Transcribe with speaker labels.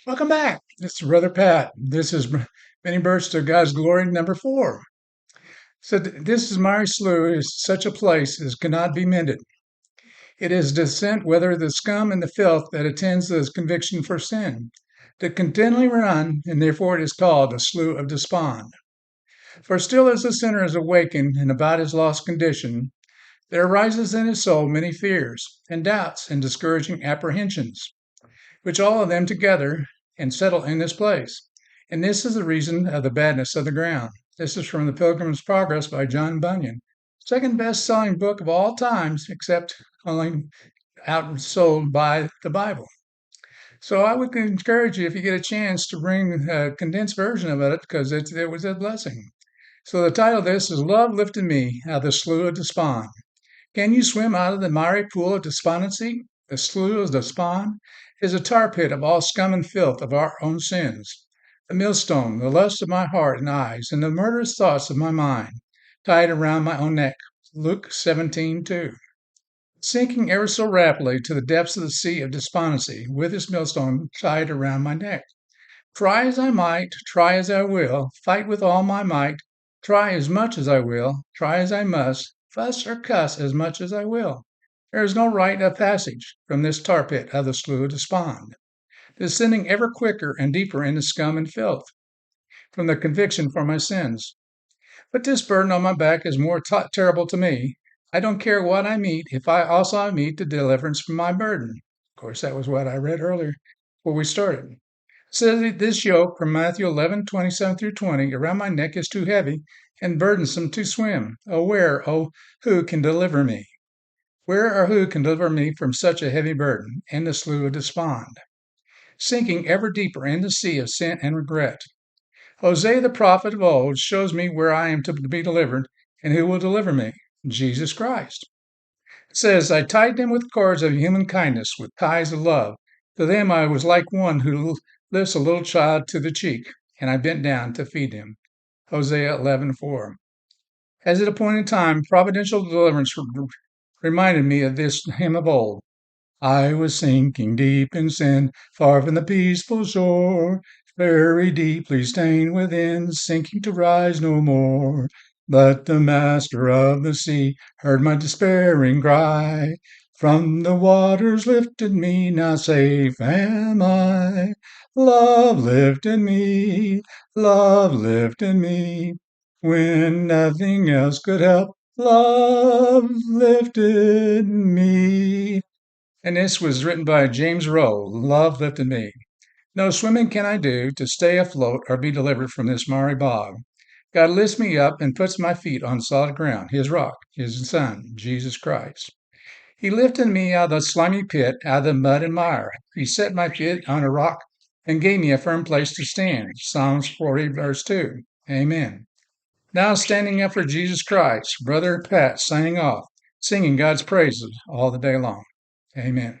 Speaker 1: Welcome back. This is Brother Pat. This is Many Birds to God's Glory, number 4. This is miry slough is such a place as cannot be mended. It is descent whether the scum and the filth that attends the conviction for sin, that continually run, and therefore it is called the slough of despond. For still as the sinner is awakened and about his lost condition, there arises in his soul many fears, and doubts, and discouraging apprehensions, which all of them together and settle in this place. And this is the reason of the badness of the ground. This is from The Pilgrim's Progress by John Bunyan. Second best-selling book of all times, except only outsold by the Bible. So I would encourage you, if you get a chance, to bring a condensed version of it, because it was a blessing. So the title of this is Love Lifted Me Out of the Slough of Despond. Can you swim out of the miry pool of despondency? The slough of despond is a tar pit of all scum and filth of our own sins. The millstone, the lust of my heart and eyes, and the murderous thoughts of my mind, tied around my own neck. Luke 17:2. Sinking ever so rapidly to the depths of the sea of despondency, with this millstone tied around my neck. Try as I might, try as I will, fight with all my might, try as much as I will, try as I must, fuss or cuss as much as I will. There is no right of passage from this tar pit of the slough of despond, descending ever quicker and deeper into scum and filth, from the conviction for my sins. But this burden on my back is more terrible to me. I don't care what I meet if I also meet the deliverance from my burden. Of course, that was what I read earlier before we started. Says this yoke from Matthew 11:27 through 20 around my neck is too heavy and burdensome to swim. Oh, where, oh, who can deliver me? Where or who can deliver me from such a heavy burden in the slough of despond, sinking ever deeper in the sea of sin and regret? Hosea the prophet of old shows me where I am to be delivered and who will deliver me, Jesus Christ. It says, I tied them with cords of human kindness, with ties of love. To them I was like one who lifts a little child to the cheek, and I bent down to feed him. Hosea 11:4. As at a point in time, providential deliverance reminded me of this hymn of old. I was sinking deep in sin, far from the peaceful shore, very deeply stained within, sinking to rise no more. But the master of the sea heard my despairing cry. From the waters lifted me, now safe am I. Love lifted me, love lifted me. When nothing else could help, love lifted me. And this was written by James Rowe. Love lifted me. No swimming can I do to stay afloat or be delivered from this miry bog. God lifts me up and puts my feet on solid ground, his rock, his son, Jesus Christ. He lifted me out of the slimy pit, out of the mud and mire. He set my feet on a rock and gave me a firm place to stand. Psalms 40, verse 2. Amen. Now standing up for Jesus Christ, Brother Pat signing off, singing God's praises all the day long. Amen.